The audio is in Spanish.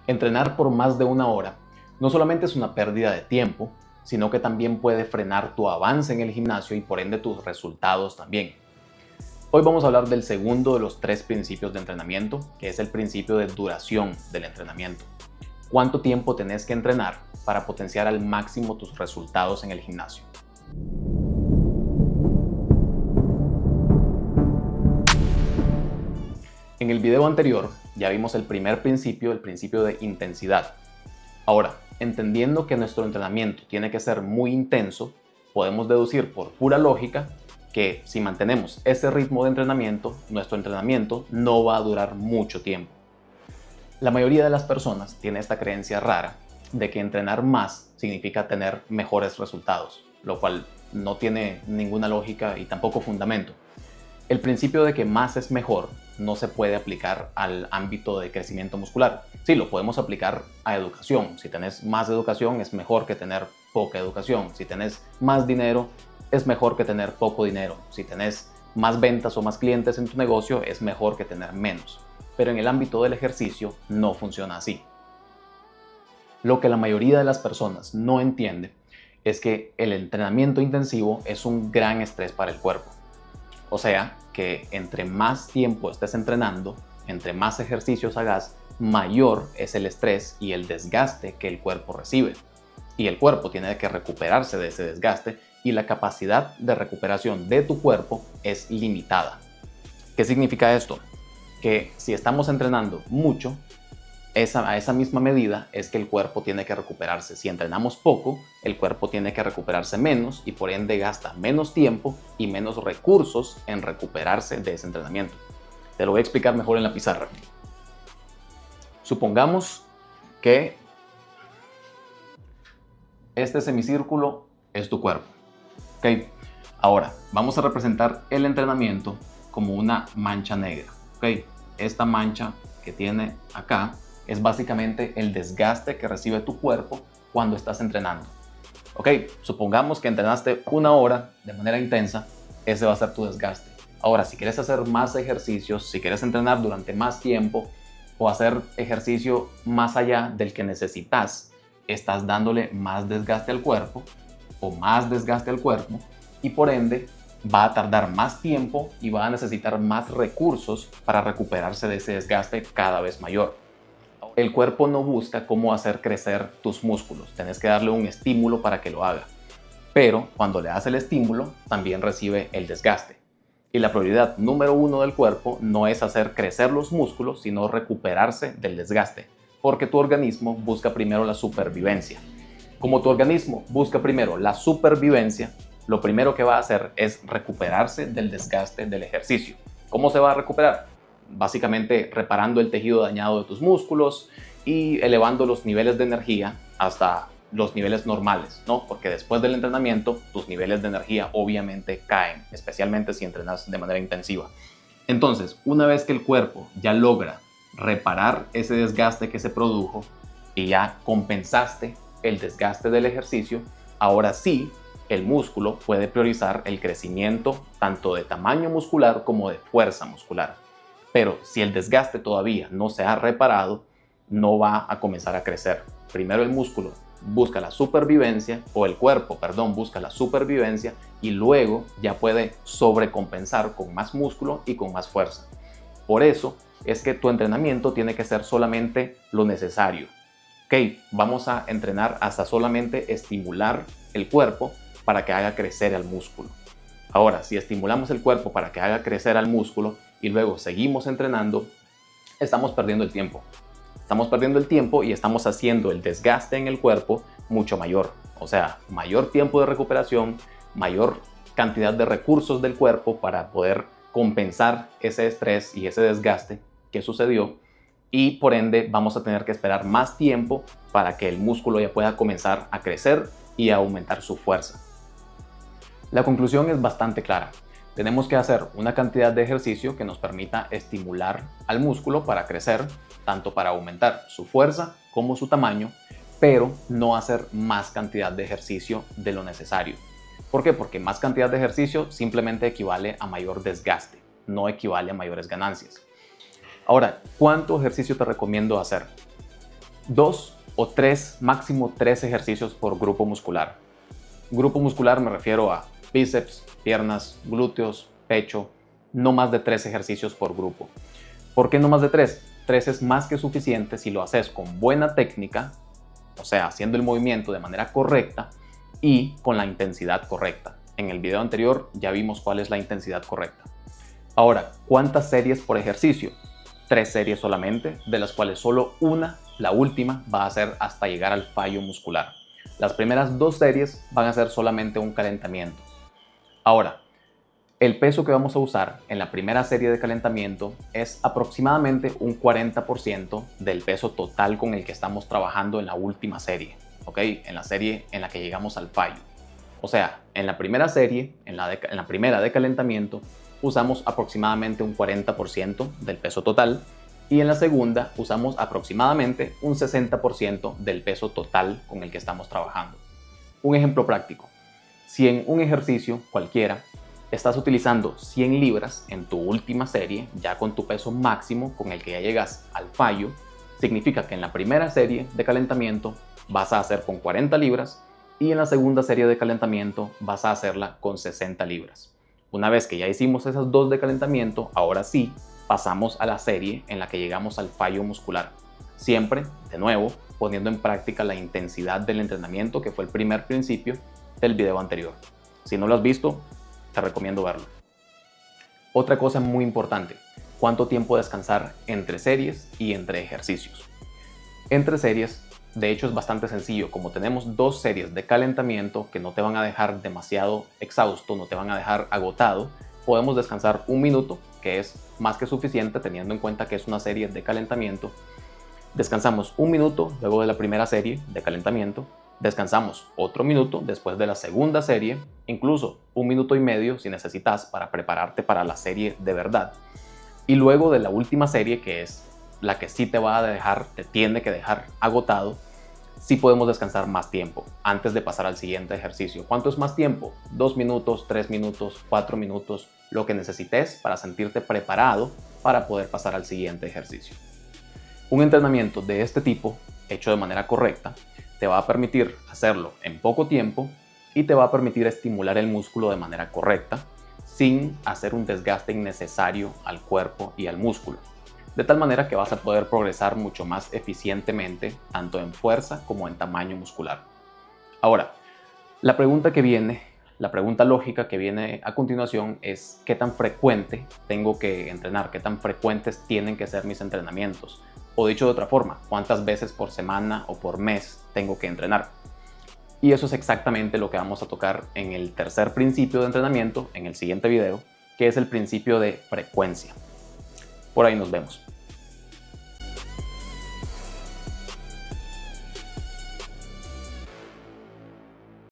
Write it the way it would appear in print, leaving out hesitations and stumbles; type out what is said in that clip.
Entrenar por más de una hora no solamente es una pérdida de tiempo, sino que también puede frenar tu avance en el gimnasio y por ende tus resultados también. Hoy vamos a hablar del segundo de los 3 principios de entrenamiento, que es el principio de duración del entrenamiento. ¿Cuánto tiempo tenés que entrenar para potenciar al máximo tus resultados en el gimnasio? En el video anterior ya vimos el primer principio, el principio de intensidad. Ahora, entendiendo que nuestro entrenamiento tiene que ser muy intenso, podemos deducir por pura lógica que si mantenemos ese ritmo de entrenamiento, nuestro entrenamiento no va a durar mucho tiempo. La mayoría de las personas tiene esta creencia rara de que entrenar más significa tener mejores resultados, lo cual no tiene ninguna lógica y tampoco fundamento. El principio de que más es mejor no se puede aplicar al ámbito de crecimiento muscular. Sí, lo podemos aplicar a educación. Si tenés más educación es mejor que tener poca educación. Si tenés más dinero es mejor que tener poco dinero. Si tenés más ventas o más clientes en tu negocio es mejor que tener menos. Pero en el ámbito del ejercicio no funciona así. Lo que la mayoría de las personas no entiende es que el entrenamiento intensivo es un gran estrés para el cuerpo. O sea, que entre más tiempo estés entrenando, entre más ejercicios hagas, mayor es el estrés y el desgaste que el cuerpo recibe. Y el cuerpo tiene que recuperarse de ese desgaste y la capacidad de recuperación de tu cuerpo es limitada. ¿Qué significa esto? Que si estamos entrenando mucho, a esa misma medida es que el cuerpo tiene que recuperarse. Si entrenamos poco, el cuerpo tiene que recuperarse menos y por ende gasta menos tiempo y menos recursos en recuperarse de ese entrenamiento. Te lo voy a explicar mejor en la pizarra. Supongamos que este semicírculo es tu cuerpo. ¿Okay? Ahora, vamos a representar el entrenamiento como una mancha negra. ¿Okay? Esta mancha que tiene acá es básicamente el desgaste que recibe tu cuerpo cuando estás entrenando. Ok, supongamos que entrenaste una hora de manera intensa, ese va a ser tu desgaste. Ahora, si quieres hacer más ejercicios, si quieres entrenar durante más tiempo o hacer ejercicio más allá del que necesitas, estás dándole más desgaste al cuerpo y por ende va a tardar más tiempo y va a necesitar más recursos para recuperarse de ese desgaste cada vez mayor. El cuerpo no busca cómo hacer crecer tus músculos, tenés que darle un estímulo para que lo haga. Pero cuando le das el estímulo, también recibe el desgaste. Y la prioridad número 1 del cuerpo no es hacer crecer los músculos, sino recuperarse del desgaste, porque tu organismo busca primero la supervivencia. Como tu organismo busca primero la supervivencia, lo primero que va a hacer es recuperarse del desgaste del ejercicio. ¿Cómo se va a recuperar? Básicamente reparando el tejido dañado de tus músculos y elevando los niveles de energía hasta los niveles normales, ¿no? Porque después del entrenamiento tus niveles de energía obviamente caen, especialmente si entrenas de manera intensiva. Entonces, una vez que el cuerpo ya logra reparar ese desgaste que se produjo y ya compensaste el desgaste del ejercicio, ahora sí el músculo puede priorizar el crecimiento tanto de tamaño muscular como de fuerza muscular. Pero si el desgaste todavía no se ha reparado, no va a comenzar a crecer. Primero el músculo busca la supervivencia, o el cuerpo, perdón, busca la supervivencia y luego ya puede sobrecompensar con más músculo y con más fuerza. Por eso es que tu entrenamiento tiene que ser solamente lo necesario. Ok, vamos a entrenar hasta solamente estimular el cuerpo para que haga crecer al músculo. Ahora, si estimulamos el cuerpo para que haga crecer al músculo y luego seguimos entrenando, estamos perdiendo el tiempo. Estamos perdiendo el tiempo y estamos haciendo el desgaste en el cuerpo mucho mayor. O sea, mayor tiempo de recuperación, mayor cantidad de recursos del cuerpo para poder compensar ese estrés y ese desgaste que sucedió. Y por ende vamos a tener que esperar más tiempo para que el músculo ya pueda comenzar a crecer y a aumentar su fuerza. La conclusión es bastante clara. Tenemos que hacer una cantidad de ejercicio que nos permita estimular al músculo para crecer, tanto para aumentar su fuerza como su tamaño, pero no hacer más cantidad de ejercicio de lo necesario. ¿Por qué? Porque más cantidad de ejercicio simplemente equivale a mayor desgaste, no equivale a mayores ganancias. Ahora, ¿cuánto ejercicio te recomiendo hacer? 2 o 3, máximo 3 ejercicios por grupo muscular. Grupo muscular me refiero a bíceps, piernas, glúteos, pecho, no más de 3 ejercicios por grupo. ¿Por qué no más de 3? 3 es más que suficiente si lo haces con buena técnica, o sea, haciendo el movimiento de manera correcta y con la intensidad correcta. En el video anterior ya vimos cuál es la intensidad correcta. Ahora, ¿cuántas series por ejercicio? 3 series solamente, de las cuales solo una, la última, va a ser hasta llegar al fallo muscular. Las primeras 2 series van a ser solamente un calentamiento. Ahora, el peso que vamos a usar en la primera serie de calentamiento es aproximadamente un 40% del peso total con el que estamos trabajando en la última serie, ¿ok? En la serie en la que llegamos al fallo. O sea, en la primera serie, en la primera de calentamiento, usamos aproximadamente un 40% del peso total y en la segunda usamos aproximadamente un 60% del peso total con el que estamos trabajando. Un ejemplo práctico. Si en un ejercicio cualquiera estás utilizando 100 libras en tu última serie, ya con tu peso máximo con el que ya llegas al fallo, significa que en la primera serie de calentamiento vas a hacer con 40 libras y en la segunda serie de calentamiento vas a hacerla con 60 libras. Una vez que ya hicimos esas 2 de calentamiento, ahora sí pasamos a la serie en la que llegamos al fallo muscular. Siempre, de nuevo, poniendo en práctica la intensidad del entrenamiento, que fue el primer principio del video anterior. Si no lo has visto, te recomiendo verlo. Otra cosa muy importante, ¿cuánto tiempo descansar entre series y entre ejercicios? Entre series, de hecho es bastante sencillo. Como tenemos 2 series de calentamiento que no te van a dejar demasiado exhausto, no te van a dejar agotado, podemos descansar 1 minuto, que es más que suficiente teniendo en cuenta que es una serie de calentamiento. Descansamos 1 minuto luego de la primera serie de calentamiento. Descansamos otro minuto después de la segunda serie, incluso 1 minuto y medio si necesitas para prepararte para la serie de verdad. Y luego de la última serie, que es la que sí te tiene que dejar agotado, sí podemos descansar más tiempo antes de pasar al siguiente ejercicio. ¿Cuánto es más tiempo? 2 minutos, 3 minutos, 4 minutos, lo que necesites para sentirte preparado para poder pasar al siguiente ejercicio. Un entrenamiento de este tipo, hecho de manera correcta, te va a permitir hacerlo en poco tiempo y te va a permitir estimular el músculo de manera correcta sin hacer un desgaste innecesario al cuerpo y al músculo. De tal manera que vas a poder progresar mucho más eficientemente, tanto en fuerza como en tamaño muscular. Ahora, la pregunta lógica que viene a continuación es ¿qué tan frecuente tengo que entrenar? ¿Qué tan frecuentes tienen que ser mis entrenamientos? O dicho de otra forma, ¿cuántas veces por semana o por mes tengo que entrenar? Y eso es exactamente lo que vamos a tocar en el tercer principio de entrenamiento, en el siguiente video, que es el principio de frecuencia. Por ahí nos vemos.